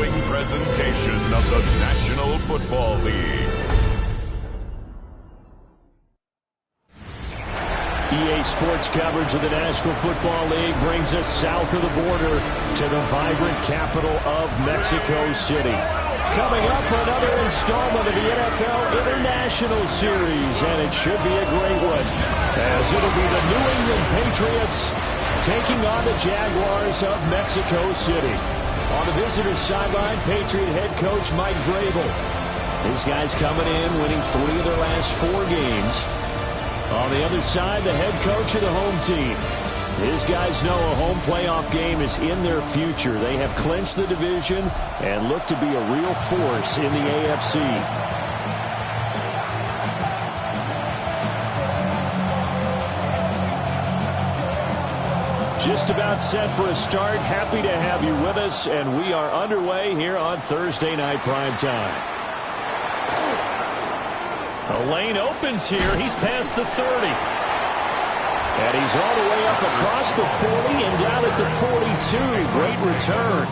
following presentation of the National Football League. EA Sports coverage of the National Football League brings us south of the border to the vibrant capital of Mexico City. Coming up, another installment of the NFL International Series, and it should be a great one, as it'll be the New England Patriots taking on the Jaguars of Mexico City. On the visitor's sideline, Patriot head coach Mike Vrabel. These guys coming in, winning 3 of their last 4 games. On the other side, the head coach of the home team. These guys know a home playoff game is in their future. They have clinched the division and look to be a real force in the AFC. Just about set for a start. Happy to have you with us, and we are underway here on Thursday Night Primetime. A lane opens here. He's past the 30. And he's all the way up across the 40 and down at the 42. Great return.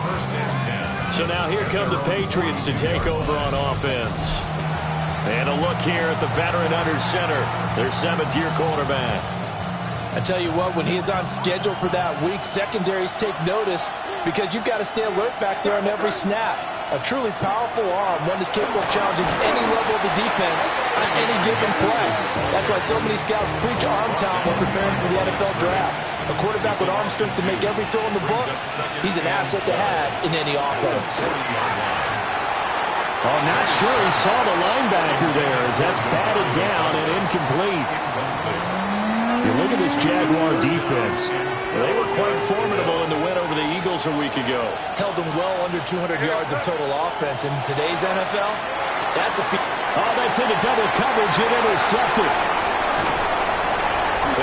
So now here come the Patriots to take over on offense. And a look here at the veteran under center, their 7th-year quarterback. I tell you what, when he's on schedule for that week, secondaries take notice because you've got to stay alert back there on every snap. A truly powerful arm, one that's capable of challenging any level of the defense on any given play. That's why so many scouts preach arm talent when preparing for the NFL draft. A quarterback with arm strength to make every throw in the book, he's an asset to have in any offense. Oh, not sure he saw the linebacker there as that's batted down and incomplete. You look at this Jaguar defense. They were quite formidable in the win over the Eagles a week ago. Held them well under 200 yards of total offense. In today's NFL, that's a feat. Oh, that's into double coverage and intercepted.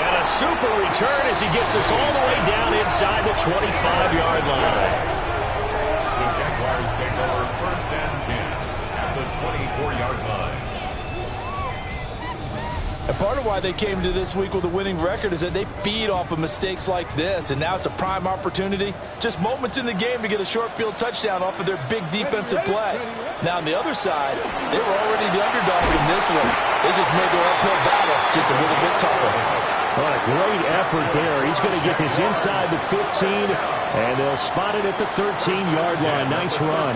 And a super return as he gets us all the way down inside the 25-yard line. The Jaguars take over 1st and 10 at the 24-yard line. And part of why they came to this week with a winning record is that they feed off of mistakes like this, and now it's a prime opportunity, just moments in the game to get a short field touchdown off of their big defensive play. Now on the other side, they were already the underdog in this one. They just made their uphill battle just a little bit tougher. What a great effort there. He's going to get this inside the 15, and they'll spot it at the 13-yard line. Nice run.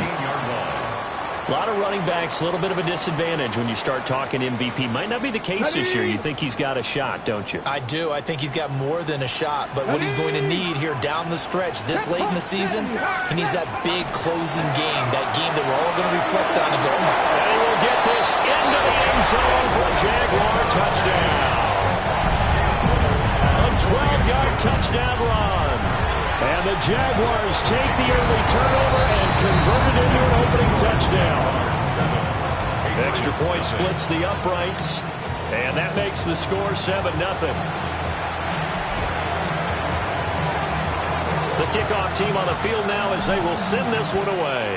A lot of running backs, a little bit of a disadvantage when you start talking MVP. Might not be the case this year. You think he's got a shot, don't you? I do. I think he's got more than a shot. But what he's going to need here down the stretch this late in the season, he needs that big closing game, that game that we're all going to reflect on and go, and he will get this into the end zone for a Jaguar touchdown. A 12-yard touchdown run. And the Jaguars take the early turnover and convert it into an opening touchdown. Extra point splits the uprights, and that makes the score 7-0. The kickoff team on the field now as they will send this one away.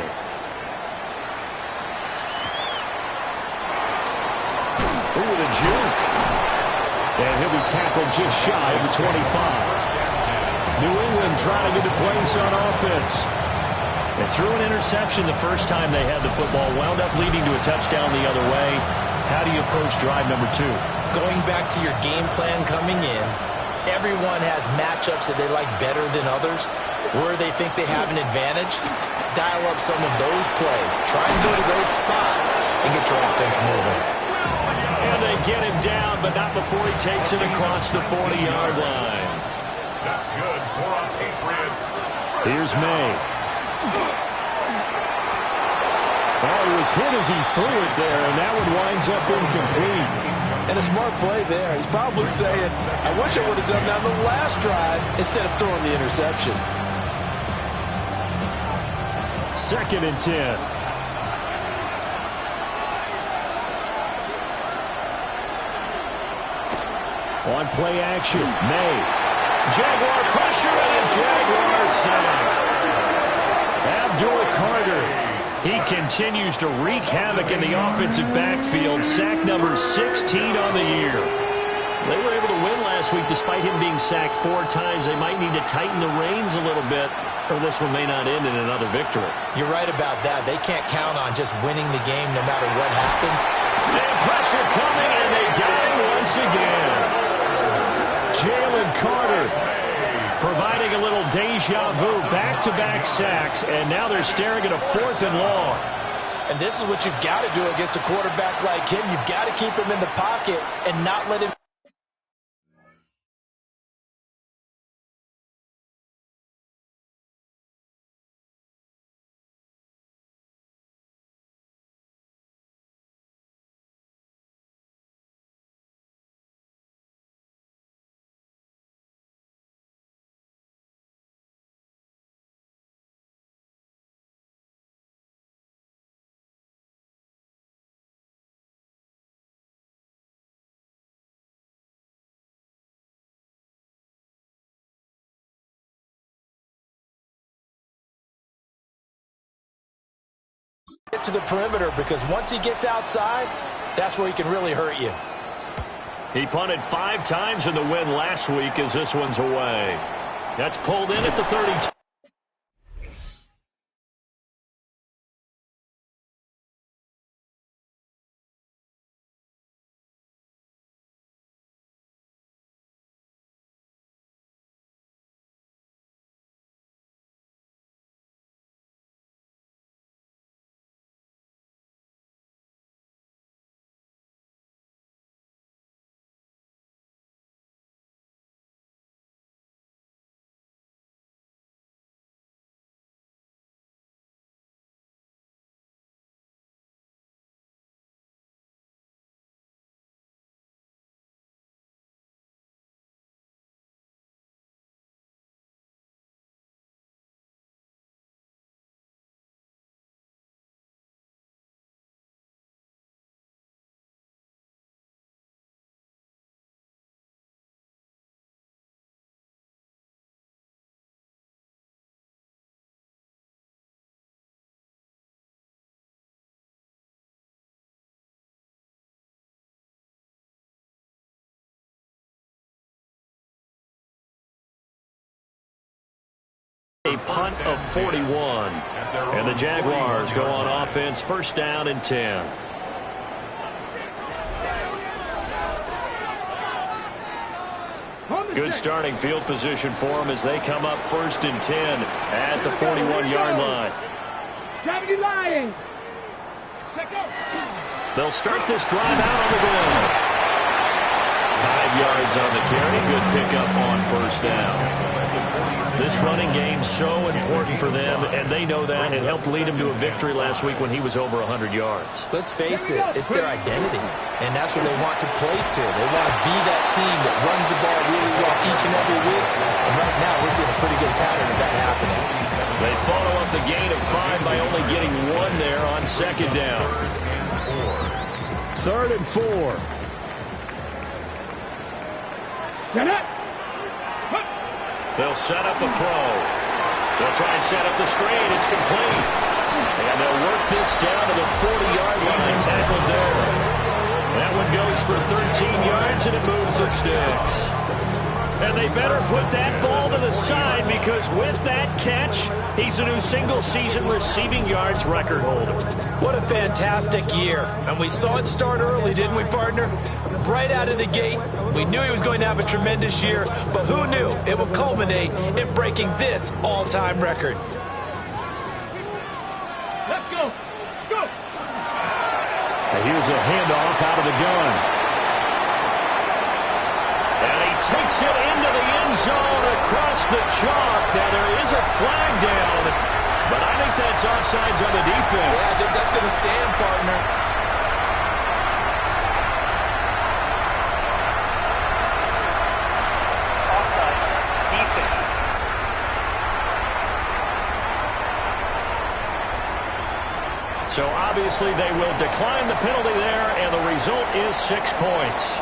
Ooh, the juke. And he'll be tackled just shy of the 25. New England trying to get a place on offense. They threw an interception the first time they had the football, wound up leading to a touchdown the other way. How do you approach drive number 2? Going back to your game plan coming in, everyone has matchups that they like better than others. Where they think they have an advantage, dial up some of those plays. Try and go to those spots and get your offense moving. And they get him down, but not before he takes it across the 40-yard line. That's good for our Patriots. Here's May. Oh, he was hit as he threw it there, and that one winds up incomplete. And a smart play there. He's probably saying, I wish I would have done that on the last drive instead of throwing the interception. 2nd and 10. On play action, May. Jaguar pressure and a Jaguar sack. Abdul-Carter. He continues to wreak havoc in the offensive backfield. Sack number 16 on the year. They were able to win last week despite him being sacked 4 times. They might need to tighten the reins a little bit or this one may not end in another victory. You're right about that. They can't count on just winning the game no matter what happens. And pressure coming, and they got him once again. Jalen Carter providing a little deja vu, back-to-back sacks, and now they're staring at a 4th and long. And this is what you've got to do against a quarterback like him. You've got to keep him in the pocket and not let him. Get to the perimeter, because once he gets outside, that's where he can really hurt you. He punted 5 times in the win last week as this one's away. That's pulled in at the 32. A punt of 41. And the Jaguars go on offense, 1st down and 10. Good starting field position for them as they come up 1st and 10 at the 41-yard line. They'll start this drive out on the ground. 5 yards on the carry. Good pickup on 1st down. This running game's so important for them, and they know that. It helped lead him to a victory last week when he was over 100 yards. Let's face it, it's their identity, and that's what they want to play to. They want to be that team that runs the ball really well each and every week, and right now we're seeing a pretty good pattern of that happening. They follow up the gain of 5 by only getting 1 there on 2nd down. 3rd and 4. They'll set up the throw. They'll try and set up the screen. It's complete. And they'll work this down to the 40-yard line. Tackled there. That one goes for 13 yards, and it moves and sticks. And they better put that ball to the side, because with that catch, he's a new single-season receiving yards record holder. What a fantastic year. And we saw it start early, didn't we, partner? Right out of the gate, we knew he was going to have a tremendous year, but who knew it would culminate in breaking this all-time record. Let's go. Let's go. And here's a handoff out of the gun. And he takes it into the end zone across the chalk. Now there is a flag down, but I think that's offsides on the defense. Yeah, I think that's going to stand, partner. So obviously they will decline the penalty there, and the result is 6 points.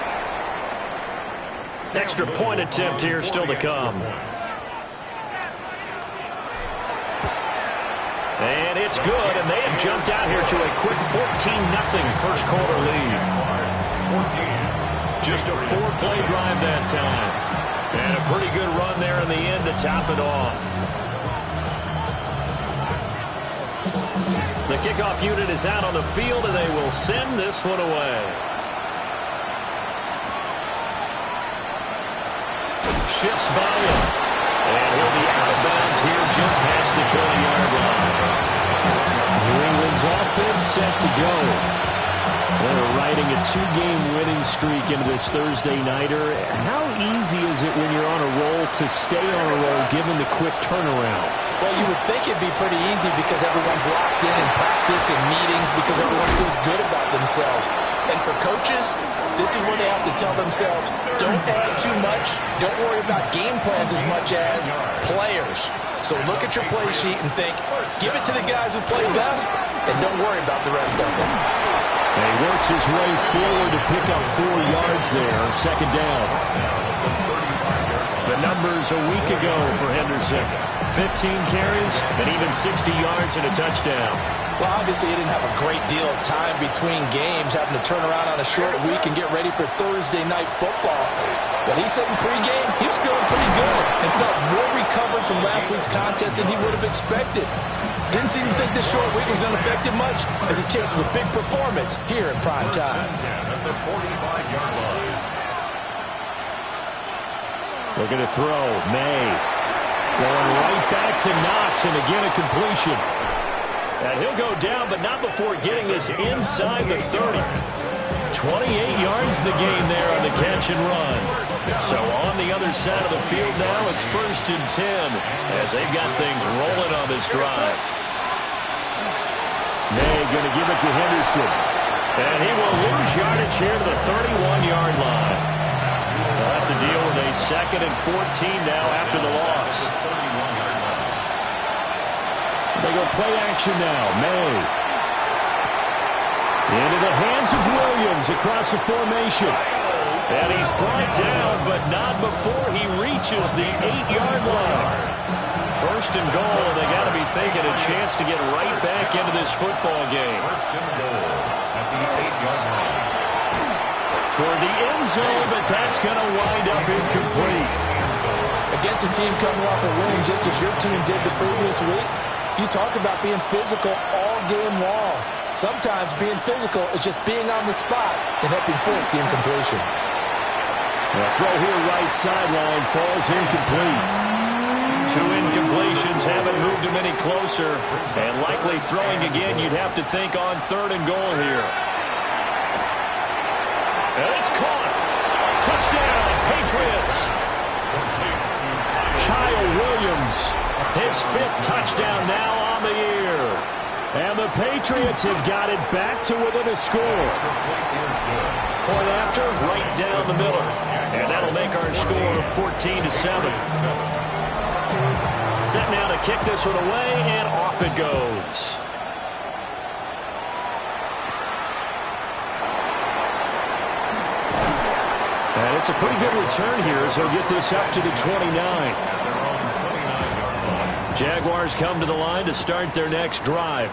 Extra point attempt here still to come. And it's good, and they have jumped out here to a quick 14-0 first quarter lead. Just a 4-play drive that time. And a pretty good run there in the end to top it off. The kickoff unit is out on the field, and they will send this one away. Shifts by him. And he'll be out of bounds here just past the 20-yard line. New England's offense set to go. They're riding a 2-game winning streak into this Thursday nighter. How easy is it when you're on a roll to stay on a roll given the quick turnaround? Well, you would think it'd be pretty easy because everyone's locked in practice and meetings because everyone feels good about themselves. And for coaches, this is where they have to tell themselves, don't add too much, don't worry about game plans as much as players. So look at your play sheet and think, give it to the guys who play best, and don't worry about the rest of them. And he works his way forward to pick up 4 yards there, second down. The numbers a week ago for Henderson. 15 carries and even 60 yards and a touchdown. Well, obviously he didn't have a great deal of time between games, having to turn around on a short week and get ready for Thursday night football. But he said in pregame he was feeling pretty good and felt more recovered from last week's contest than he would have expected. Didn't seem to think this short week was going to affect him much as he chases a big performance here in prime time. At the 45-yard line. Looking to throw. May. Going right back to Knox, and again a completion. And he'll go down, but not before getting this inside the 30. 28 yards the gain there on the catch and run. So on the other side of the field now, it's 1st and 10 as they've got things rolling on this drive. May going to give it to Henderson. And he will lose yardage here to the 31-yard line. They'll have to deal with a 2nd and 14 now after the loss. They go play action now. May. Into the hands of Williams across the formation. And he's brought down, but not before he reaches the 8-yard line. 1st and goal, and they got to be thinking a chance to get right back into this football game. 1st and goal at the 8-yard line. Toward the end zone, but that's going to wind up incomplete. Against a team coming off a win just as your team did the previous week, you talk about being physical all game long. Sometimes being physical is just being on the spot and helping force the incompletion. The throw here right sideline falls incomplete. 2 incompletions haven't moved him any closer. And likely throwing again, you'd have to think on 3rd and goal here. And it's caught. Touchdown, Patriots. Kyle Williams. His 5th touchdown now on the year. And the Patriots have got it back to within a score. Point after, right down the middle. And that'll make our score 14-7. Set now to kick this one away, and off it goes. And it's a pretty good return here as they'll get this up to the 29. Jaguars come to the line to start their next drive.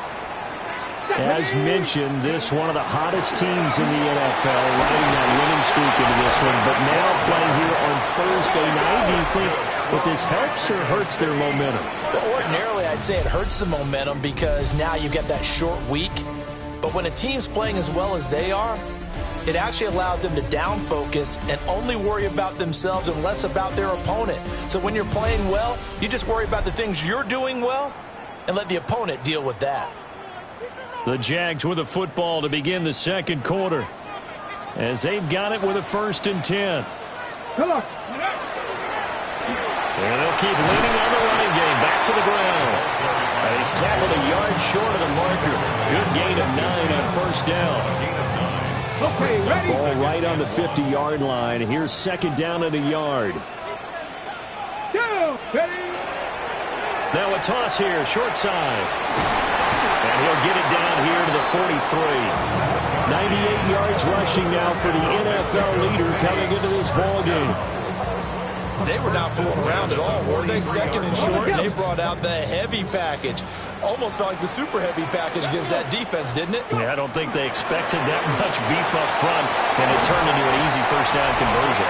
As mentioned, this one of the hottest teams in the NFL, riding that winning streak into this one, but now playing here on Thursday night. Do you think that this helps or hurts their momentum? Well, ordinarily, I'd say it hurts the momentum because now you get that short week. But when a team's playing as well as they are, it actually allows them to down focus and only worry about themselves and less about their opponent. So when you're playing well, you just worry about the things you're doing well and let the opponent deal with that. The Jags with a football to begin the second quarter as they've got it with a 1st and 10. And they'll keep leaning on the running game. Back to the ground. And he's tackled a yard short of the marker. Good gain of 9 on 1st down. Ball right on the 50-yard line. Here's 2nd down and a yard. Now a toss here, short side. And he'll get it down here to the 43. 98 yards rushing now for the NFL leader coming into this ball game. They were not fooling around at all, were they? 2nd and short, and they brought out the heavy package. Almost felt like the super heavy package against that defense, didn't it? Yeah, I don't think they expected that much beef up front, and it turned into an easy 1st down conversion.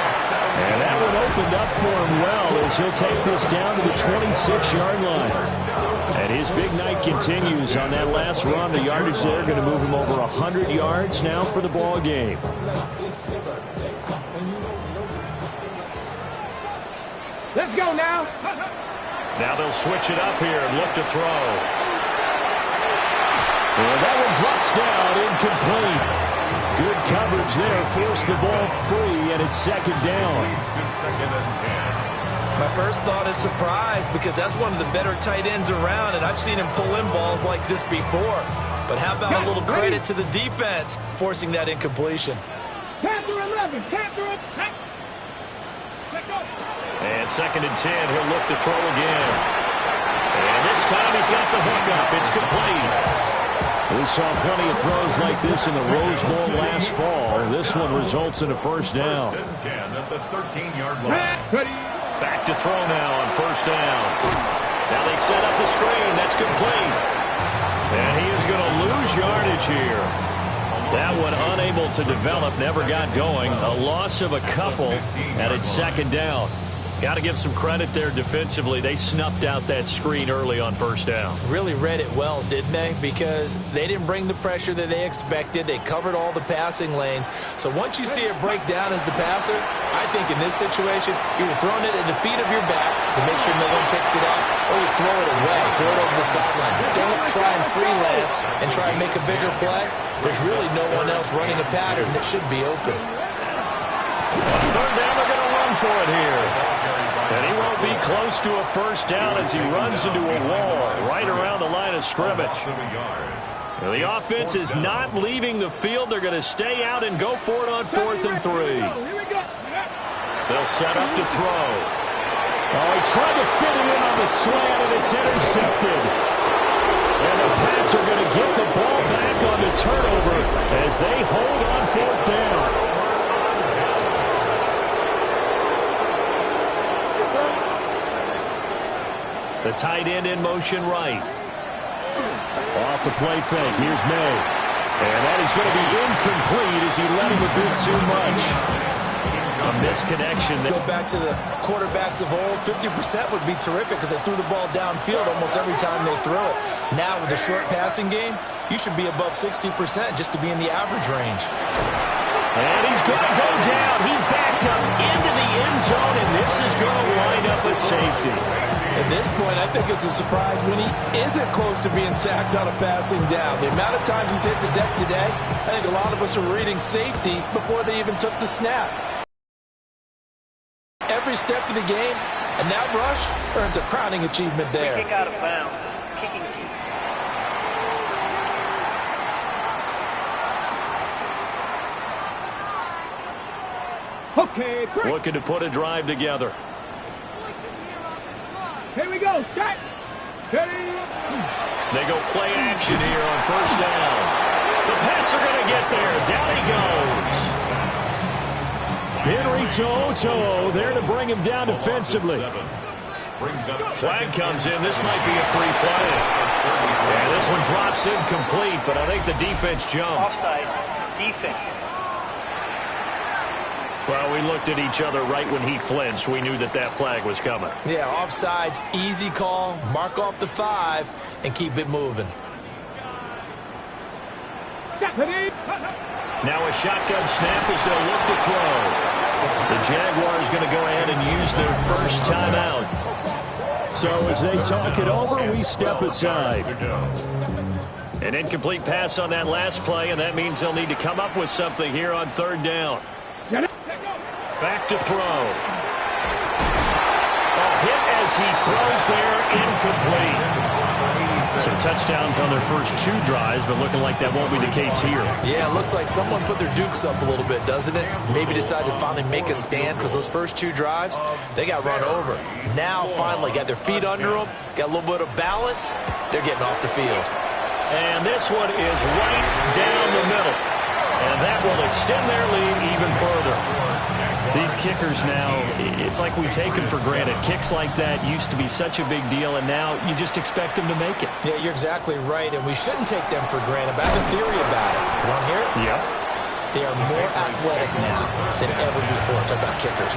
And that one opened up for him well as he'll take this down to the 26-yard line. And his big night continues on that last run. The yardage there going to move him over 100 yards now for the ball game. Let's go now. Now they'll switch it up here and look to throw. And that one drops down, incomplete. Good coverage there, forced the ball free, and it's second down. Leads to 2nd and 10. My first thought is surprise, because that's one of the better tight ends around, and I've seen him pull in balls like this before. But how about a little credit to the defense forcing that incompletion? Panther 11. Panther 11. Let's go. And 2nd and 10, he'll look to throw again. And this time he's got the hook up. It's complete. We saw plenty of throws like this in the Rose Bowl last fall. This one results in a first down. 1st and 10 at the 13-yard line. Ready. Back to throw now on 1st down. Now they set up the screen. That's complete. And he is going to lose yardage here. That one unable to develop, never got going. A loss of a couple, and it's 2nd down. Got to give some credit there defensively. They snuffed out that screen early on 1st down. Really read it well, didn't they? Because they didn't bring the pressure that they expected. They covered all the passing lanes. So once you see it break down as the passer, I think in this situation, you're throwing it at the feet of your back to make sure no one picks it up, or you throw it away, throw it over the sideline. Don't try and freelance and try and make a bigger play. There's really no one else running a pattern that should be open. 3rd down, they're going to run for it here. And he won't be close to a 1st down as he runs into a wall right around the line of scrimmage. The offense is not leaving the field. They're going to stay out and go for it on 4th and 3. They'll set up to throw. Oh, he tried to fit it in on the slant, and it's intercepted. And the Pats are going to get the ball back on the turnover as they hold on 4th down. The tight end in motion right. Off the play fake. Here's May. And that is going to be incomplete as he let him a bit too much. A misconnection. Go back to the quarterbacks of old. 50% would be terrific because they threw the ball downfield almost every time they threw it. Now with the short passing game, you should be above 60% just to be in the average range. And he's going to go down. He backed up into the end zone, and this is going to wind up a safety. At this point, I think it's a surprise when he isn't close to being sacked on a passing down. The amount of times he's hit the deck today, I think a lot of us are reading safety before they even took the snap. Every step of the game, and that rush earns a crowning achievement there. Kick out of bounds. Kicking team. Okay, break. Looking to put a drive together. Here we go. Start. Steady. They go play action here on 1st down. The Pats are going to get there. Down he goes. Henry To'o there to bring him down defensively. Flag comes in. This might be a free play. And this one drops incomplete, but I think the defense jumped. Offside. Defense. Well, we looked at each other right when he flinched. We knew that that flag was coming. Yeah, offsides, easy call, mark off the 5, and keep it moving. Now a shotgun snap as they'll look to throw. The Jaguars going to go ahead and use their first timeout. So as they talk it over, we step aside. An incomplete pass on that last play, and that means they'll need to come up with something here on 3rd down. Back to throw. A hit as he throws there, incomplete. Some touchdowns on their first 2 drives, but looking like that won't be the case here. Yeah, it looks like someone put their dukes up a little bit, doesn't it? Maybe decided to finally make a stand because those first 2 drives, they got run over. Now, finally, got their feet under them, got a little bit of balance. They're getting off the field. And this one is right down the middle. And that will extend their lead even further. These kickers now, it's like we take them for granted. Kicks like that used to be such a big deal, and now you just expect them to make it. Yeah, you're exactly right, and we shouldn't take them for granted. But I have a theory about it. You want to hear it? Yeah. They are more athletic now than ever before. Talk about kickers.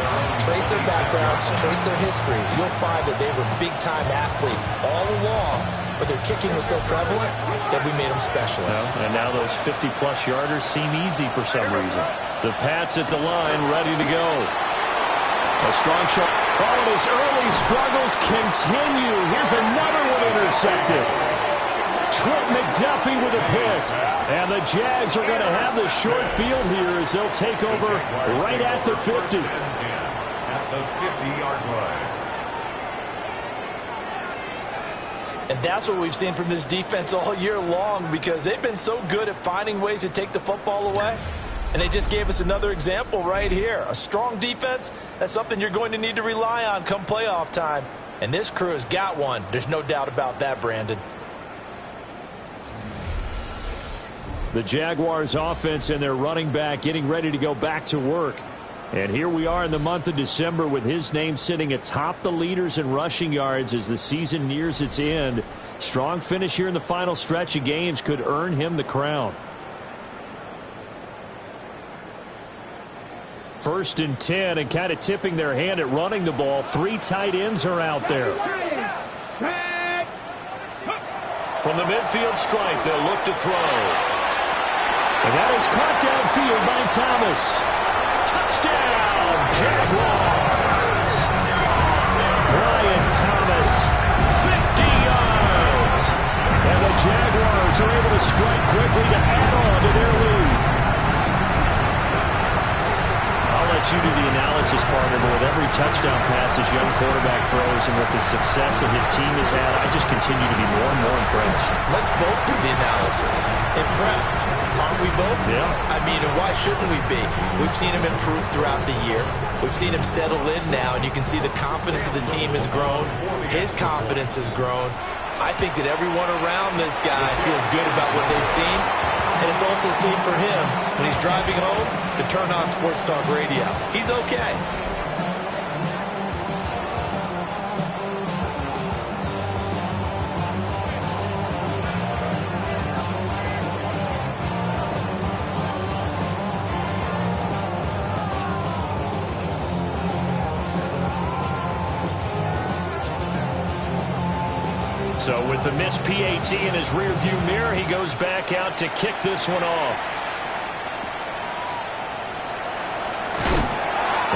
Trace their backgrounds, trace their history. You'll find that they were big-time athletes all along, but their kicking was so prevalent that we made them specialists. Well, and now those 50-plus yarders seem easy for some reason. The Pats at the line, ready to go. A strong shot. Oh, and his early struggles continue. Here's another one intercepted. Trent McDuffie with a pick. And the Jags are going to have the short field here as they'll take over right at the 50. At the 50-yard line. And that's what we've seen from this defense all year long, because they've been so good at finding ways to take the football away. And they just gave us another example right here. A strong defense, that's something you're going to need to rely on come playoff time. And this crew has got one. There's no doubt about that, Brandon. The Jaguars offense and their running back getting ready to go back to work. And here we are in the month of December with his name sitting atop the leaders in rushing yards as the season nears its end. Strong finish here in the final stretch of games could earn him the crown. 1st and 10, and kind of tipping their hand at running the ball. 3 tight ends are out there. From the midfield stripe, they'll look to throw. And that is caught downfield by Thomas. Touchdown, Jaguars! Brian Thomas, 50 yards. And the Jaguars are able to strike quickly to add on to their lead. I'll let you do the analysis, partner, but with every touchdown pass this young quarterback throws and with the success that his team has had, I just continue to be more and more impressed. Let's both do the analysis. Impressed, aren't we both? Yeah. I mean, and why shouldn't we be? We've seen him improve throughout the year. We've seen him settle in now, and you can see the confidence of the team has grown. His confidence has grown. I think that everyone around this guy feels good about what they've seen, and it's also safe for him when he's driving home to turn on Sports Talk Radio. He's okay. So with the missed PAT in his rearview mirror, he goes back out to kick this one off.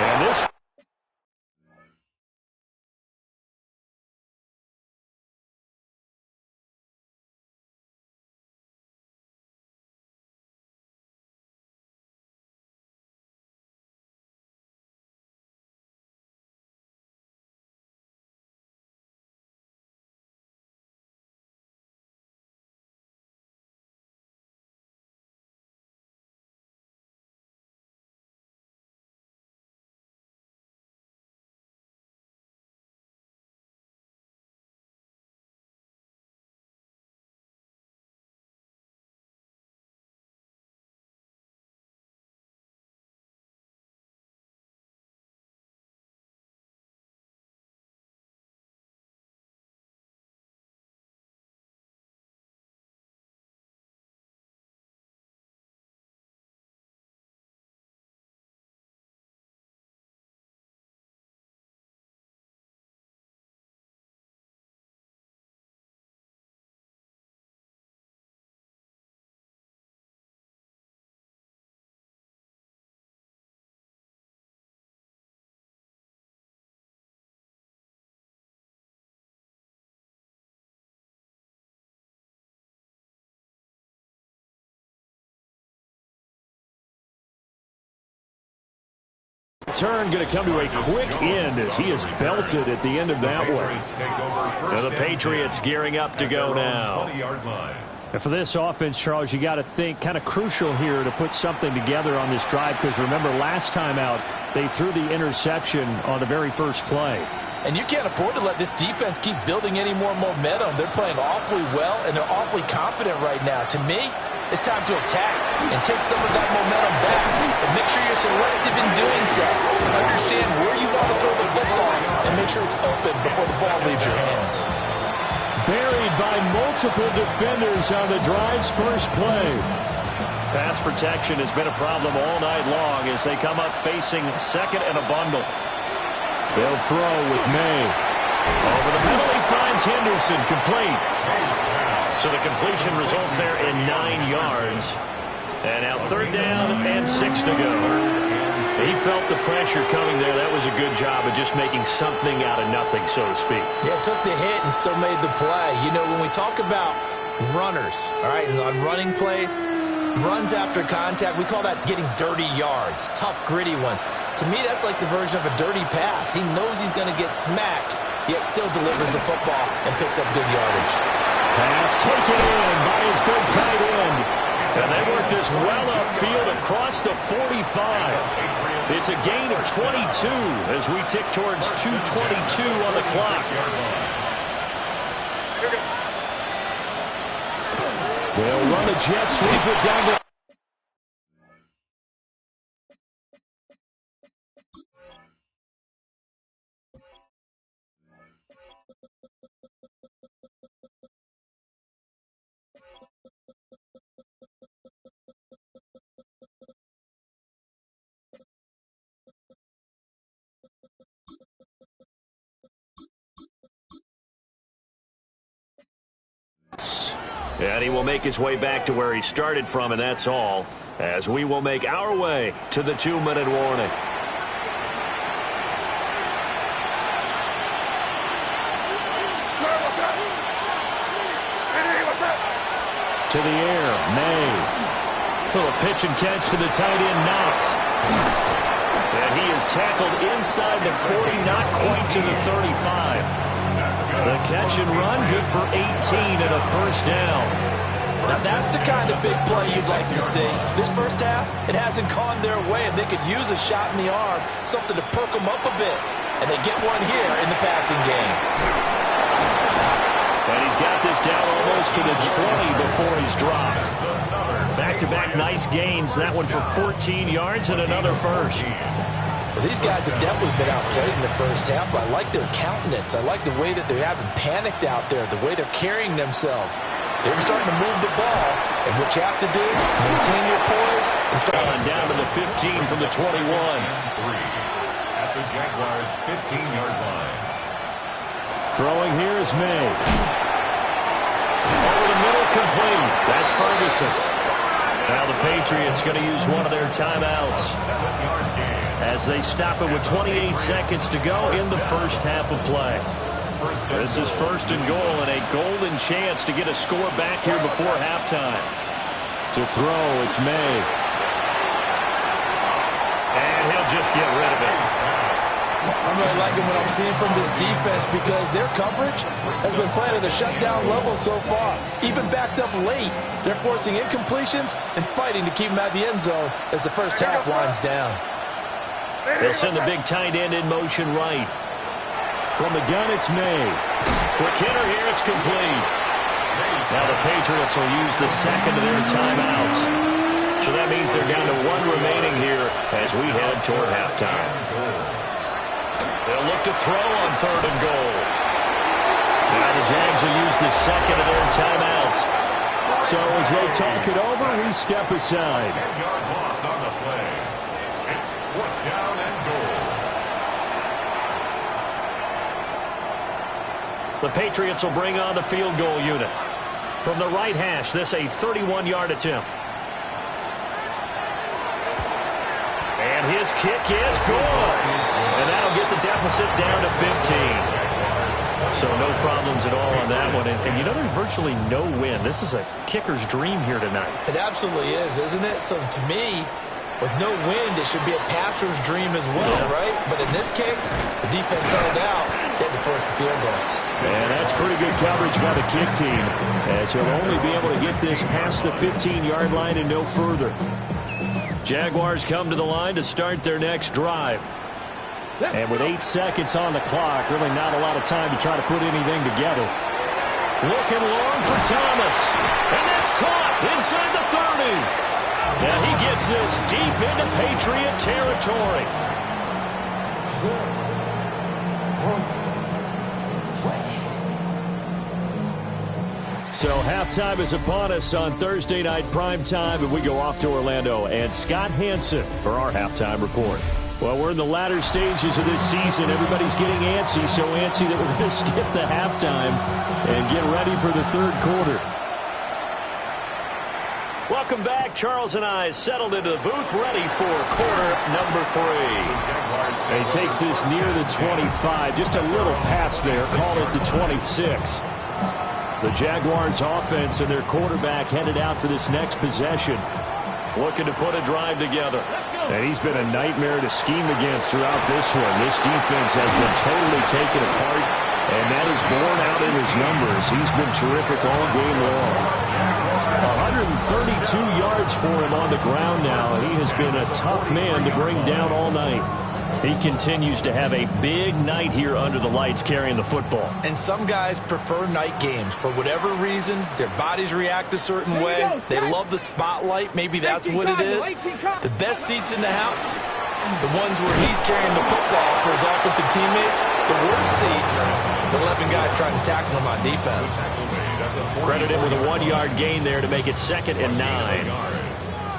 And this turn going to come to a quick end as he is belted at the end of that one. Now the Patriots gearing up to go now. And for this offense, Charles, you got to think kind of crucial here to put something together on this drive, because remember last time out they threw the interception on the very first play. And you can't afford to let this defense keep building any more momentum. They're playing awfully well, and they're awfully confident right now. To me, it's time to attack and take some of that momentum back. But make sure you're selective in doing so. Understand where you want to throw the football and make sure it's open before the ball leaves your hands. Buried by multiple defenders on the drive's first play. Pass protection has been a problem all night long as they come up facing second and a bundle. They'll throw with May. Over the middle, he finds Henderson, complete. So the completion results there in 9 yards. And now 3rd down and 6 to go. He felt the pressure coming there. That was a good job of just making something out of nothing, so to speak. Yeah, took the hit and still made the play. You know, when we talk about runners, all right, on running plays, runs after contact, we call that getting dirty yards, tough, gritty ones. To me, that's like the version of a dirty pass. He knows he's going to get smacked, yet still delivers the football and picks up good yardage. Pass taken in by his big tight end. And they work this well upfield across the 45. It's a gain of 22 as we tick towards 2:22 on the clock. They'll run the jet sweep it down to... And he will make his way back to where he started from, and that's all, as we will make our way to the 2-minute warning. To the air, May. Little pitch and catch to the tight end, Knox. And he is tackled inside the 40, not quite to the 35. The catch and run, good for 18 and a 1st down. Now that's the kind of big play you'd like to see. This first half, it hasn't gone their way, and they could use a shot in the arm, something to perk them up a bit. And they get one here in the passing game. And he's got this down almost to the 20 before he's dropped. Back-to-back nice gains, that one for 14 yards and another first. Well, these guys have definitely been outplayed in the first half, but I like their countenance. I like the way that they haven't panicked out there, the way they're carrying themselves. They're starting to move the ball, and what you have to do, maintain your poise and start on down to the 15 from the 21. At the Jaguars' 15-yard line. Throwing here is May. Over the middle, complete. That's Ferguson. Now the Patriots going to use one of their timeouts as they stop it with 28 seconds to go in the first half of play. This is 1st and goal and a golden chance to get a score back here before halftime. To throw, it's May. And he'll just get rid of it. I'm really liking what I'm seeing from this defense because their coverage has been playing at a shutdown level so far. Even backed up late, they're forcing incompletions and fighting to keep them at the end zone as the first half winds down. They'll send the big tight end in motion right. From the gun, it's May. Quick hitter here, it's complete. Now the Patriots will use the second of their timeouts. So that means they're down to 1 remaining here as we head toward halftime. They'll look to throw on 3rd and goal. Now the Jags will use the second of their timeouts. So as they talk it over, we step aside. 10-yard loss on the play. It's 4th down and goal. The Patriots will bring on the field goal unit. From the right hash, this a 31-yard attempt. And his kick is good. And that'll get the deficit down to 15. So no problems at all on that one. And you know, there's virtually no win. This is a kicker's dream here tonight. It absolutely is, isn't it? So to me, with no wind, it should be a passer's dream as well, right? But in this case, the defense held out. They had to force the field goal. And that's pretty good coverage by the kick team, as he'll only be able to get this past the 15-yard line and no further. Jaguars come to the line to start their next drive. And with 8 seconds on the clock, really not a lot of time to try to put anything together. Looking long for Thomas. And that's caught inside the 30. Now he gets this deep into Patriot territory. So halftime is upon us on Thursday night primetime, and we go off to Orlando. And Scott Hansen for our halftime report. Well, we're in the latter stages of this season. Everybody's getting antsy, so antsy that we're going to skip the halftime and get ready for the third quarter. Welcome back. Charles and I settled into the booth, ready for quarter number 3. He takes this near the 25. Just a little pass there. Call it the 26. The Jaguars offense and their quarterback headed out for this next possession. Looking to put a drive together. And he's been a nightmare to scheme against throughout this one. This defense has been totally taken apart, and that is borne out in his numbers. He's been terrific all game long. 132 yards for him on the ground now. He has been a tough man to bring down all night. He continues to have a big night here under the lights carrying the football. And some guys prefer night games. For whatever reason, their bodies react a certain way. They love the spotlight. Maybe that's what it is. The best seats in the house, the ones where he's carrying the football for his offensive teammates. The worst seats, the 11 guys trying to tackle him on defense. Credit him with a 1-yard gain there to make it 2nd and 9.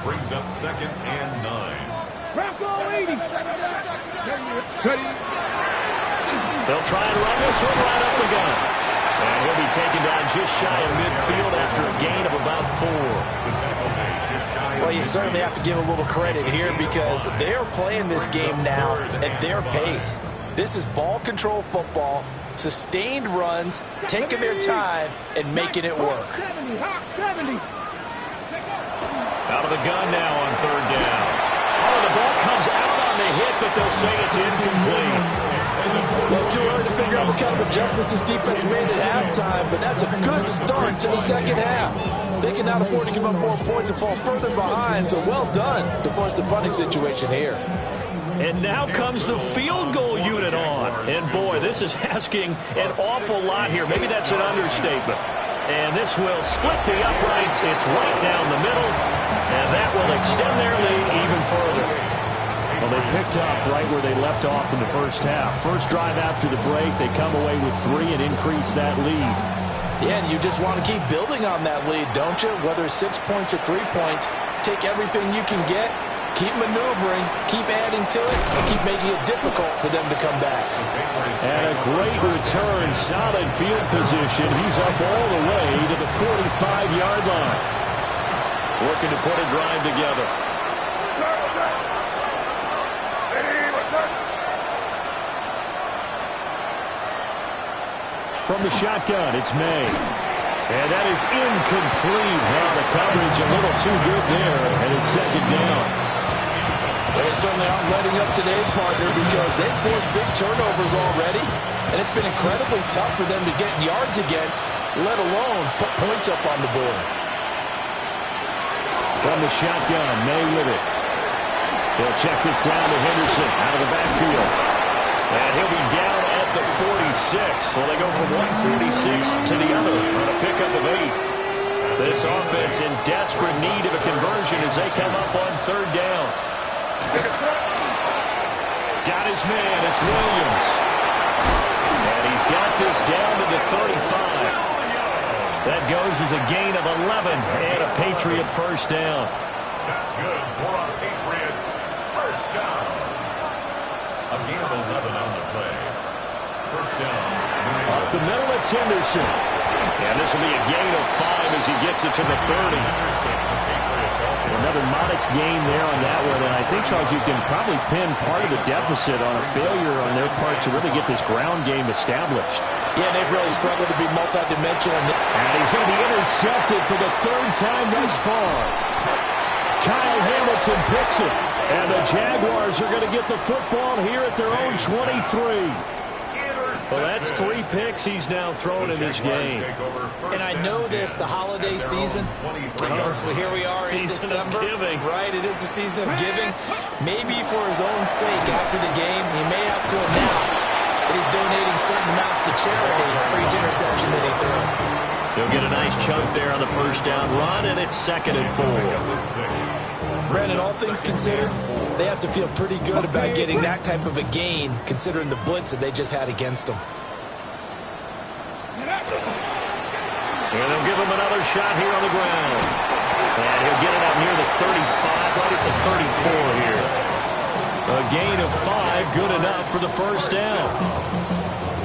Brings up 2nd and 9. They'll try and run this one right up the gun. And he'll be taken down just shy of midfield after a gain of about 4. Well, you certainly have to give a little credit here because they're playing this game now at their pace. This is ball control football, sustained runs, taking their time, and making it work. Out of the gun now on 3rd down. Oh, the ball comes out on the hit, but they'll say it's incomplete. Well, it's too early to figure out what kind of adjustments this defense made at halftime, but that's a good start to the second half. They can now afford to give up more points and fall further behind, so well done to force the punting situation here. And now comes the field goal unit on. And, boy, this is asking an awful lot here. Maybe that's an understatement. And this will split the uprights. It's right down the middle. And that will extend their lead even further. Well, they picked up right where they left off in the first half. First drive after the break, they come away with 3 and increase that lead. Yeah, and you just want to keep building on that lead, don't you? Whether it's 6 points or 3 points, take everything you can get, keep maneuvering, keep adding to it, and keep making it difficult for them to come back. And a great return, solid field position. He's up all the way to the 45-yard line. Looking to put a drive together. From the shotgun, it's May. And that is incomplete. Well, the coverage a little too good there, and it's 2nd down. They certainly aren't letting up today, partner, because they've forced big turnovers already, and it's been incredibly tough for them to get yards against, let alone put points up on the board. From the shotgun, May with it. They'll check this down to Henderson out of the backfield. And he'll be down at the 46. Well, they go from 146 to the other on a pickup of 8. This offense in desperate need of a conversion as they come up on 3rd down. Got his man. It's Williams. And he's got this down to the 35. That goes as a gain of 11 and a Patriot first down. That's good for a Patriots first down. A gain of 11 on the play. First down. Up the middle, it's Henderson. And this will be a gain of 5 as he gets it to the 30. Another modest gain there on that one, and I think, Charles, you can probably pin part of the deficit on a failure on their part to really get this ground game established. Yeah, they've really struggled to be multidimensional. And he's going to be intercepted for the 3rd time thus far. Kyle Hamilton picks it, and the Jaguars are going to get the football here at their own 23. Well, that's 3 picks he's now thrown in this game. And I know this, the holiday season, because here we are in December. Right, it is the season of giving. Maybe for his own sake after the game, he may have to announce that he's donating certain amounts to charity for each interception that he threw. He'll get a nice chunk there on the first down run, and it's 2nd and 4. Brandon, all things considered, they have to feel pretty good about getting that type of a gain, considering the blitz that they just had against them. And they'll give him another shot here on the ground. And he'll get it out near the 35, right at the 34 here. A gain of 5, good enough for the first down.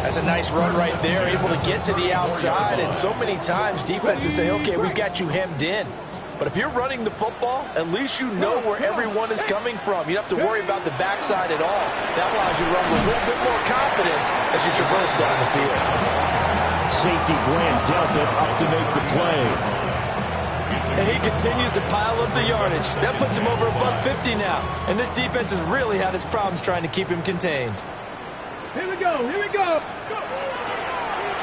That's a nice run right there, able to get to the outside. And so many times defenses say, okay, we've got you hemmed in. But if you're running the football, at least you know where everyone is coming from. You don't have to worry about the backside at all. That allows you to run with a little bit more confidence as you traverse down the field. Safety Grant Delpit up to make the play. And he continues to pile up the yardage. That puts him over $150 now. And this defense has really had its problems trying to keep him contained. Here we go. Here we go.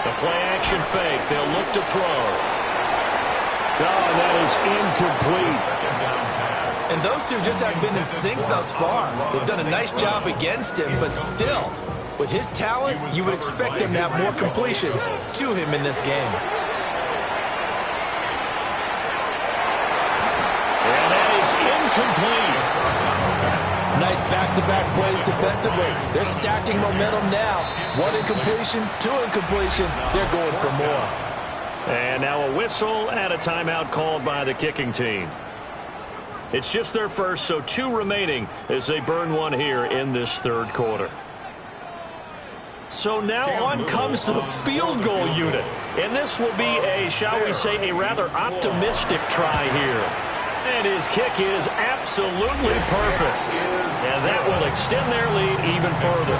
The play action fake. They'll look to throw. Oh, and that is incomplete. And those two just have been in sync thus far. They've done a nice job against him, but still, with his talent, you would expect him to have more completions to him in this game. And that is incomplete. Nice back-to-back plays defensively. They're stacking momentum now. 1 incompletion, 2 incompletion. They're going for more. And now a whistle and a timeout called by the kicking team. It's just their first, so 2 remaining as they burn 1 here in this third quarter. So now on comes the field goal unit. And this will be a, shall we say, a rather optimistic try here. And his kick is absolutely perfect. And that will extend their lead even further.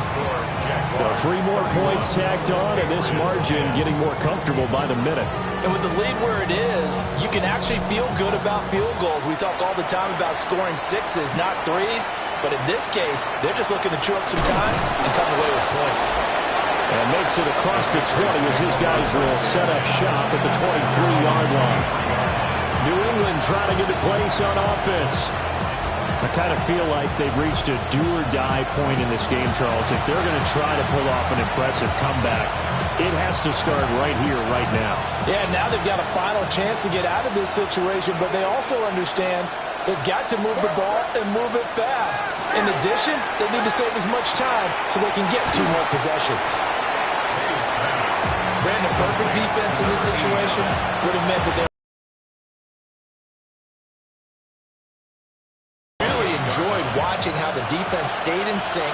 3 more points tacked on, and this margin getting more comfortable by the minute. And with the lead where it is, you can actually feel good about field goals. We talk all the time about scoring 6s, not 3s. But in this case, they're just looking to chew up some time and come away with points. And makes it across the 20 as his guys will set up shop at the 23-yard line. New England trying to get a place on offense. I kind of feel like they've reached a do-or-die point in this game, Charles. If they're going to try to pull off an impressive comeback, it has to start right here, right now. Yeah, now they've got a final chance to get out of this situation, but they also understand they've got to move the ball and move it fast. In addition, they need to save as much time so they can get 2 more possessions. Brandon, perfect defense in this situation would have meant that they enjoyed watching how the defense stayed in sync,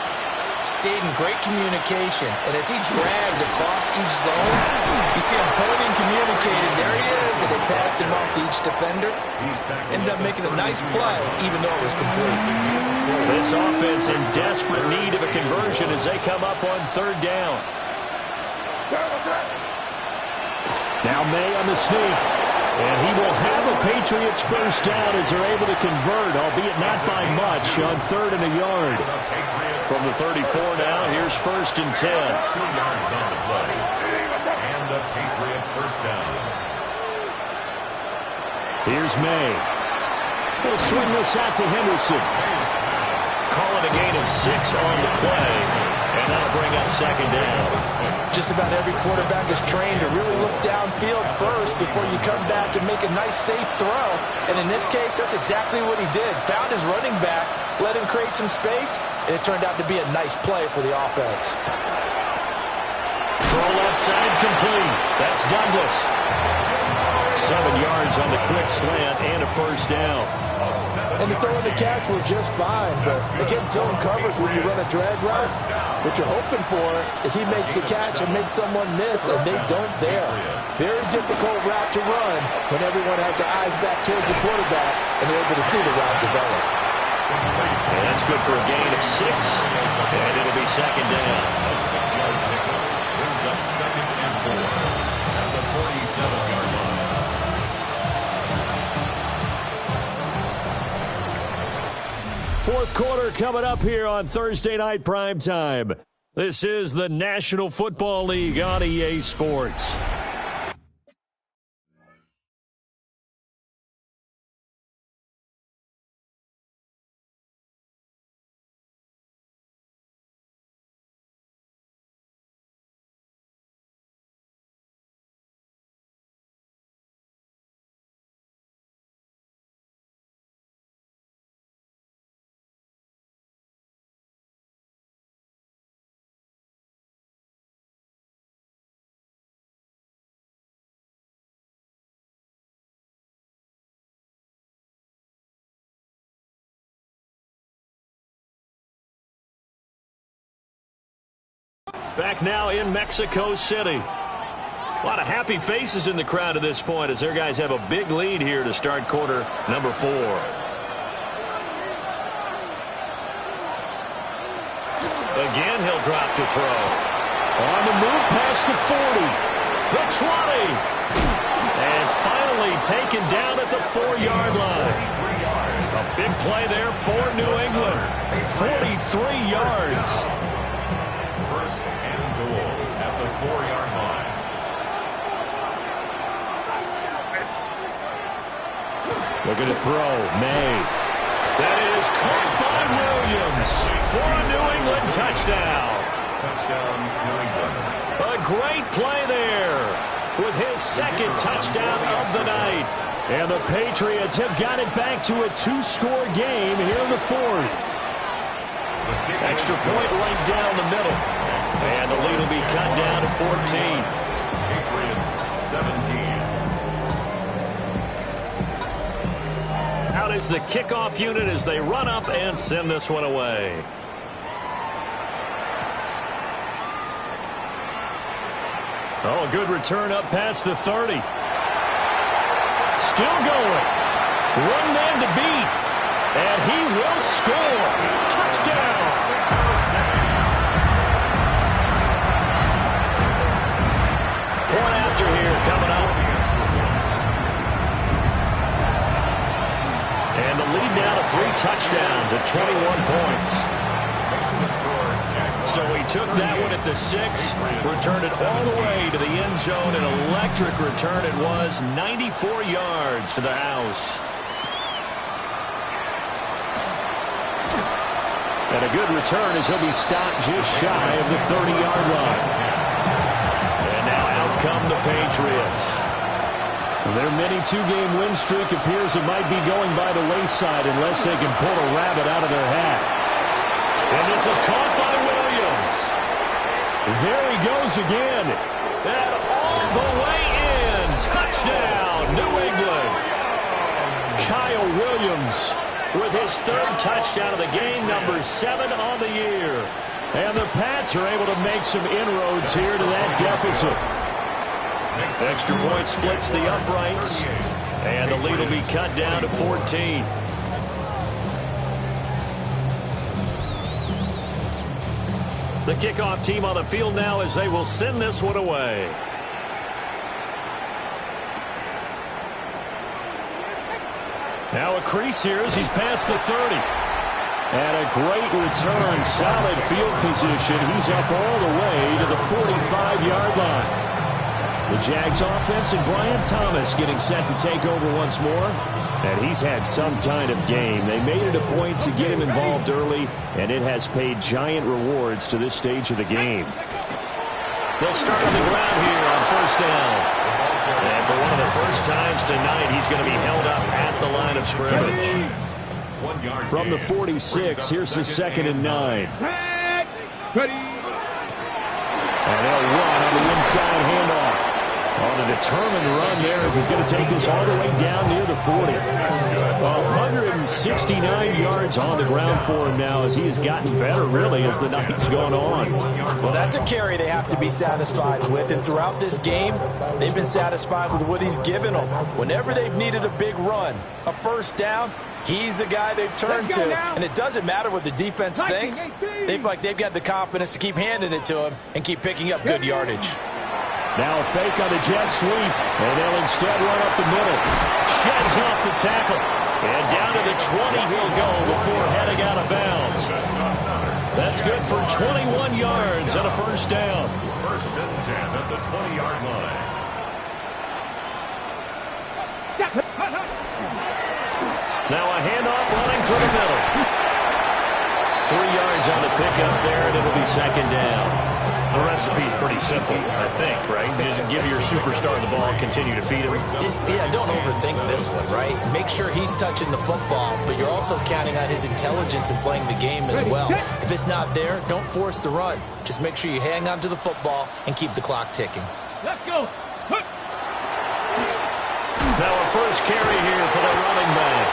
stayed in great communication, and as he dragged across each zone, you see him pointing, communicating, there he is, and they passed him off to each defender. Ended up making a nice play, even though it was complete. This offense in desperate need of a conversion as they come up on 3rd down. Now May on the sneak. And he will have a Patriots first down as they're able to convert, albeit not by much, on 3rd and a yard. From the 34 now, here's 1st and 10. 2 yards on the play. And the Patriot first down. Here's May. He'll swing this out to Henderson. Calling a gain of 6 on the play. And that'll bring up 2nd down. Just about every quarterback is trained to really look downfield first before you come back and make a nice, safe throw. And in this case, that's exactly what he did. Found his running back, let him create some space, and it turned out to be a nice play for the offense. Throw left side complete. That's Douglas. 7 yards on the quick slant and a first down. And the throw and the catch were just fine, but against zone coverage when you run a drag route, what you're hoping for is he makes the catch and makes someone miss, and they don't there. Very difficult route to run when everyone has their eyes back towards the quarterback and they're able to see the route develop. And that's good for a gain of 6, and it'll be 2nd down. A 6-yard pickup brings up 2nd and 4 at the 47-yard line. Fourth quarter coming up here on Thursday Night Primetime. This is the National Football League on EA Sports. Back now in Mexico City. A lot of happy faces in the crowd at this point as their guys have a big lead here to start quarter number 4. Again, he'll drop to throw. On the move past the 40. The 20. And finally taken down at the 4-yard line. A big play there for New England. 43 yards. First and goal at the 4-yard line. Looking to throw. May. That is caught by Williams for a New England touchdown. Touchdown, New England. A great play there with his second touchdown of the night. And the Patriots have got it back to a 2-score game here in the 4th. Extra point right down the middle. And the lead will be cut down to 14. Patriots 17. Out is the kickoff unit as they run up and send this one away. Oh, a good return up past the 30. Still going. One man to beat. And he will score. Touchdown. Point after here coming up. And the lead now to 3 touchdowns at 21 points. So he took that one at the 6, returned it all the way to the end zone. An electric return it was, 94 yards to the house. And a good return as he'll be stopped just shy of the 30-yard line. And now out come the Patriots. Their mini 2-game win streak appears it might be going by the wayside unless they can pull a rabbit out of their hat. And this is caught by Williams. There he goes again. And all the way in. Touchdown, New England. Kyle Williams with his 3rd touchdown of the game, number 7 on the year. And the Pats are able to make some inroads here to that deficit. Extra point splits the uprights. And the lead will be cut down to 14. The kickoff team on the field now as they will send this one away. Now a crease here as he's past the 30. And a great return, solid field position. He's up all the way to the 45-yard line. The Jags offense and Brian Thomas getting set to take over once more. And he's had some kind of game. They made it a point to get him involved early, and it has paid giant rewards to this stage of the game. They'll start on the ground here on first down. And for one of the first times tonight, he's going to be held up at the line of scrimmage. From the 46, here's the 2nd and 9. And they'll run on the inside handoff. On a determined run there as he's going to take this all the way down near the 40. 169 yards on the ground for him now as he has gotten better, really, as the night's gone on. Well, that's a carry they have to be satisfied with. And throughout this game, they've been satisfied with what he's given them. Whenever they've needed a big run, a first down, he's the guy they've turned to. And it doesn't matter what the defense thinks. They feel like they've got the confidence to keep handing it to him and keep picking up good yardage. Now a fake on the jet sweep, and they'll instead run up the middle. Sheds off the tackle. And down to the 20 he'll go before heading out of bounds. That's good for 21 yards and a first down. First and 10 at the 20-yard line. Now a handoff running through the middle. 3 yards on the pickup there, and it'll be second down. The recipe's pretty simple, I think, right? Just give your superstar the ball and continue to feed him. Yeah, don't overthink this one, right? Make sure he's touching the football, but you're also counting on his intelligence in playing the game as well. If it's not there, don't force the run. Just make sure you hang on to the football and keep the clock ticking. Let's go. Now a first carry here for the running back.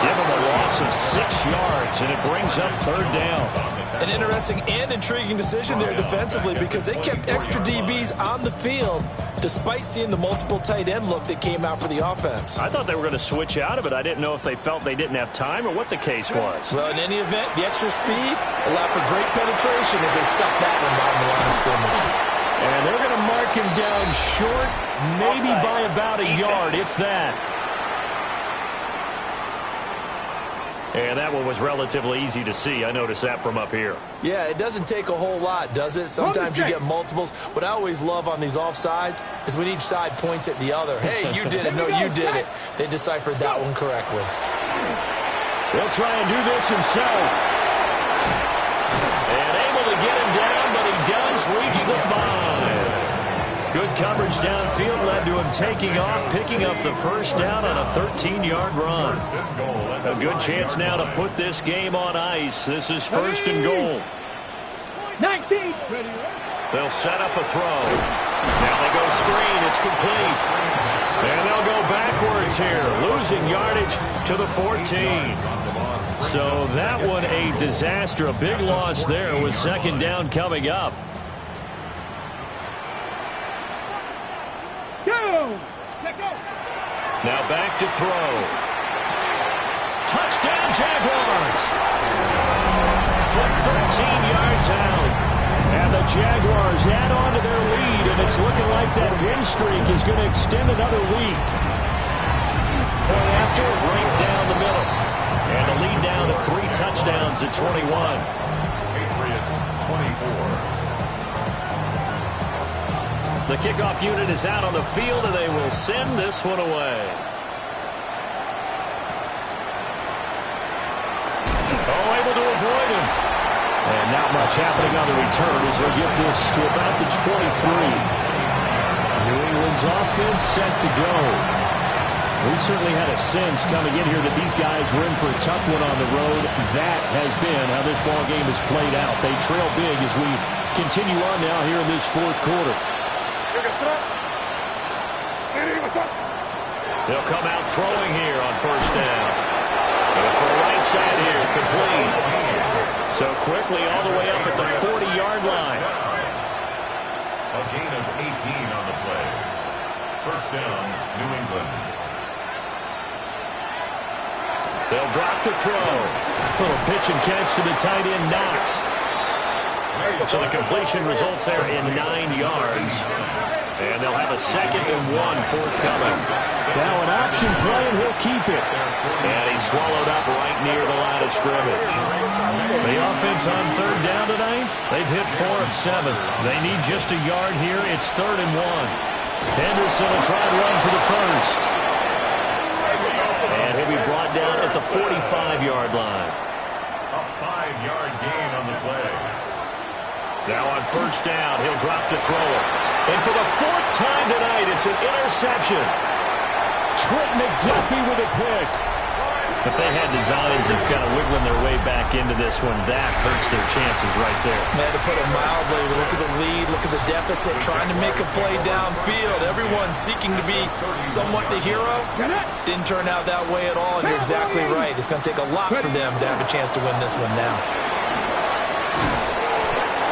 Give him a loss loss of 6 yards, and it brings up third down. An interesting and intriguing decision there defensively because they kept extra DBs on the field despite seeing the multiple tight end look that came out for the offense. I thought they were going to switch out of it. I didn't know if they felt they didn't have time or what the case was. Well, in any event, the extra speed allowed for great penetration as they stuffed that one behind the line of scrimmage. And they're going to mark him down short, maybe by about a yard, if that. And that one was relatively easy to see. I noticed that from up here. Yeah, it doesn't take a whole lot, does it? Sometimes you get multiples. What I always love on these offsides is when each side points at the other. Hey, you did it. No, you did it. They deciphered that one correctly. He'll try and do this himself. And able to get him down, but he does reach the 5. Good coverage downfield led to him taking off, picking up the first down on a 13-yard run. A good chance now to put this game on ice. This is first and goal. 19. They'll set up a throw. Now they go screen. It's complete. And they'll go backwards here, losing yardage to the 14. So that one a disaster. A big loss there with second down coming up. Now back to throw. Touchdown, Jaguars! From 13 yards out. And the Jaguars add on to their lead, and it's looking like that win streak is going to extend another week. Point after, right down the middle. And the lead down to 3 touchdowns at 21. Patriots 24. The kickoff unit is out on the field, and they will send this one away. Oh, able to avoid him. And not much happening on the return as they'll get this to about the 23. New England's offense set to go. We certainly had a sense coming in here that these guys were in for a tough one on the road. That has been how this ball game has played out. They trail big as we continue on now here in this fourth quarter. They'll come out throwing here on first down. And for the right side here, complete. So quickly all the way up at the 40-yard line. A gain of 18 on the play. First down, New England. They'll drop to throw. Little pitch and catch to the tight end, Knox. So the completion results there in 9 yards. And they'll have a 2nd and 1 forthcoming. Now an option play, and he'll keep it. And he's swallowed up right near the line of scrimmage. The offense on third down tonight, they've hit 4 of 7. They need just a yard here. It's 3rd and 1. Henderson will try and run for the first. And he'll be brought down at the 45-yard line. A 5-yard gain on the play. Now on first down, he'll drop to throw it. And for the 4th time tonight, it's an interception. Trent McDuffie with a pick. If they had designs of kind of wiggling their way back into this one, that hurts their chances right there. Man, to put it mildly, look at the lead, look at the deficit, trying to make a play downfield. Everyone seeking to be somewhat the hero. Didn't turn out that way at all, and you're exactly right. It's going to take a lot for them to have a chance to win this one now.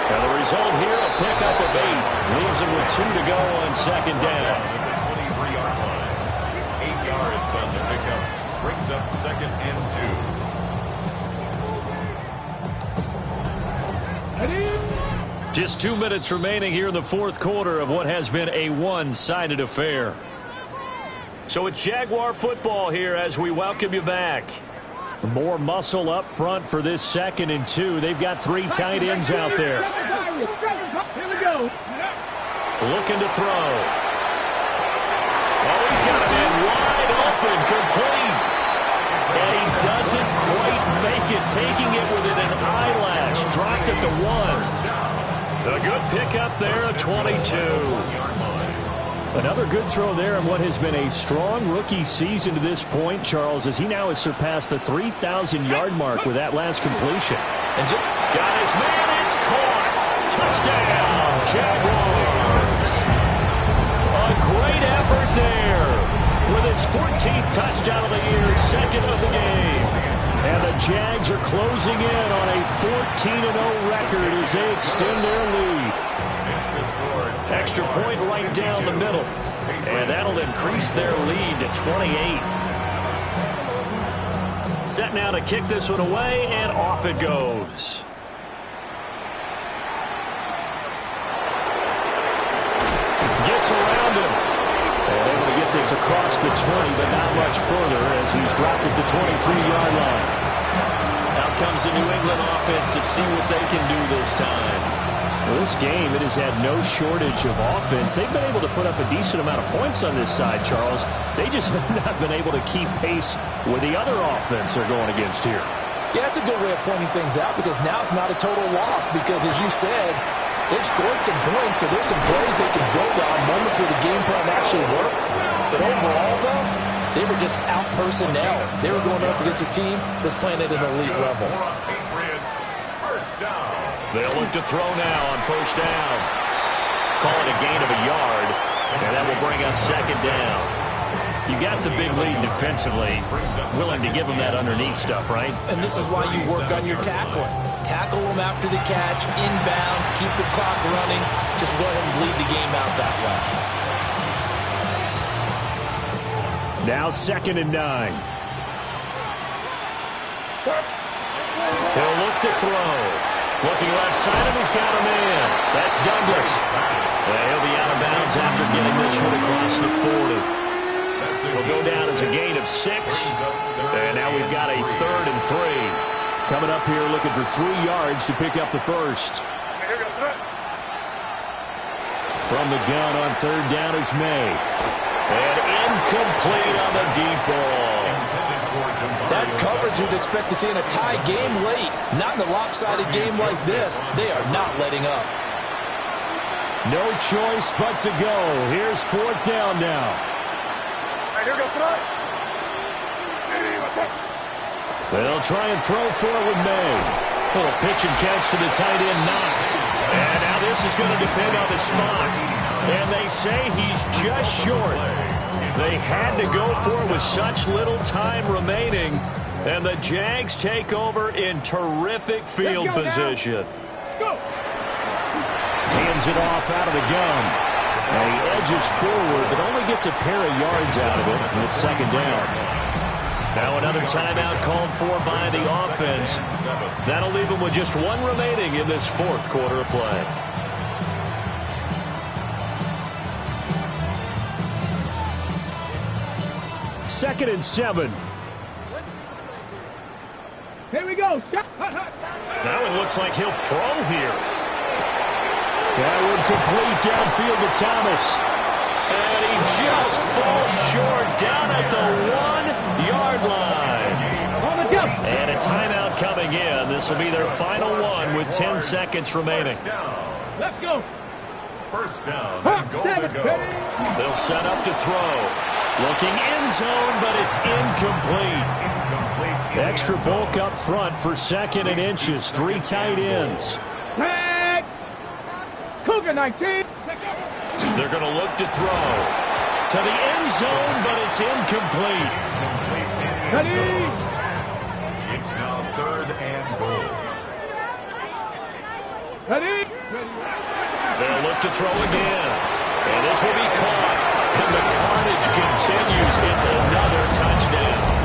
Now the result here, a pickup of 8. Leaves them with 2 to go on second down. At the 23-yard line. 8 yards on the pickup. Brings up 2nd and 2. Just 2 minutes remaining here in the fourth quarter of what has been a one-sided affair. So it's Jaguar football here as we welcome you back. More muscle up front for this 2nd and 2. They've got 3 tight ends out there. Here we go. Looking to throw. Oh, he's got a man wide open, complete. And he doesn't quite make it, taking it within an eyelash. Dropped at the 1. A good pickup there, a 22. Another good throw there in what has been a strong rookie season to this point, Charles, as he now has surpassed the 3,000-yard mark with that last completion. And got his man, it's caught. Touchdown, Jaguars. A great effort there with his 14th touchdown of the year, 2nd of the game. And Jags are closing in on a 14-0 record as they extend their lead. Extra point right down the middle. And that'll increase their lead to 28. Set now to kick this one away, and off it goes. Gets around him. And able to get this across the 20, but not much further as he's dropped it to 23-yard line. Out comes the New England offense to see what they can do this time. Well, this game, it has had no shortage of offense. They've been able to put up a decent amount of points on this side, Charles. They just have not been able to keep pace with the other offense they're going against here. Yeah, that's a good way of pointing things out because now it's not a total loss because, as you said, they've scored some points, so there's some plays they can build on, moments where the game plan actually worked. But overall, though, they were just out personnel. They were going up against a team that's playing at an elite level. They'll look to throw now on first down. Call it a gain of a yard, and that will bring up second down. You got the big lead defensively, willing to give them that underneath stuff, right? And this is why you work on your tackling. Tackle them after the catch, inbounds, keep the clock running. Just go ahead and bleed the game out that way. Now 2nd and 9. He'll look to throw. Looking left side, and he's got a man. That's Douglas. He'll be out of bounds after getting this one across the 40. Will go down as a gain of 6. And now we've got a 3rd and 3. Coming up here looking for 3 yards to pick up the first. From the gun on 3rd down is May. And incomplete on the deep ball. That's coverage you'd expect to see in a tie game late. Not in a lopsided game like this. They are not letting up. No choice but to go. Here's 4th down now. They'll try and throw for it with May. Little pitch and catch to the tight end, Knox. And now this is going to depend on the spot. And they say he's just short. They had to go for it with such little time remaining. And the Jags take over in terrific field position. Hands it off out of the gun. And he edges forward, but only gets a pair of yards out of it. And it's 2nd down. Now another timeout called for by the offense. That'll leave them with just 1 remaining in this 4th quarter of play. Second and 7. Here we go. Now it looks like he'll throw here. That would complete downfield to Thomas. And he just falls short down at the 1-yard line. And a timeout coming in. This will be their final one with 10 seconds remaining. Let's go. First down and goal to go. They'll set up to throw. Looking end zone, but it's incomplete. Extra bulk up front for 2nd and inches. 3 tight ends. Tag. Cougar 19. They're going to look to throw. To the end zone, but it's incomplete. Ready. It's now 3rd and goal. Ready. They'll look to throw again. And this will be caught. And the carnage continues. It's another touchdown.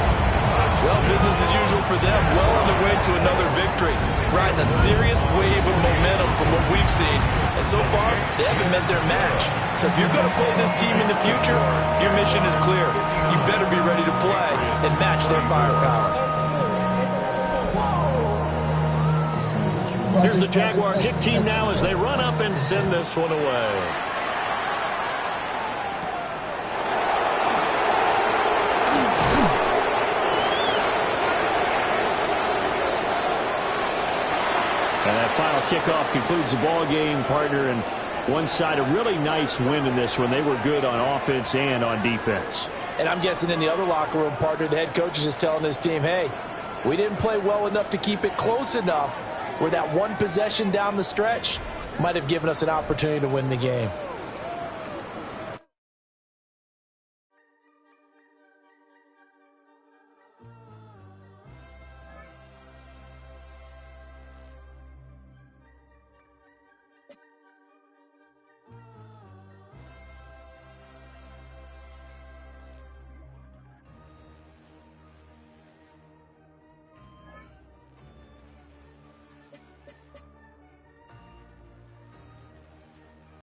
Well, business as usual for them. Well on their way to another victory. Riding a serious wave of momentum from what we've seen. And so far, they haven't met their match. So if you're going to play this team in the future, your mission is clear. You better be ready to play and match their firepower. Here's the Jaguar kick team now as they run up and send this one away. And that final kickoff concludes the ball game, partner. And one side, a really nice win in this one. They were good on offense and on defense. And I'm guessing in the other locker room, partner, the head coach is just telling his team, hey, we didn't play well enough to keep it close enough where that one possession down the stretch might have given us an opportunity to win the game.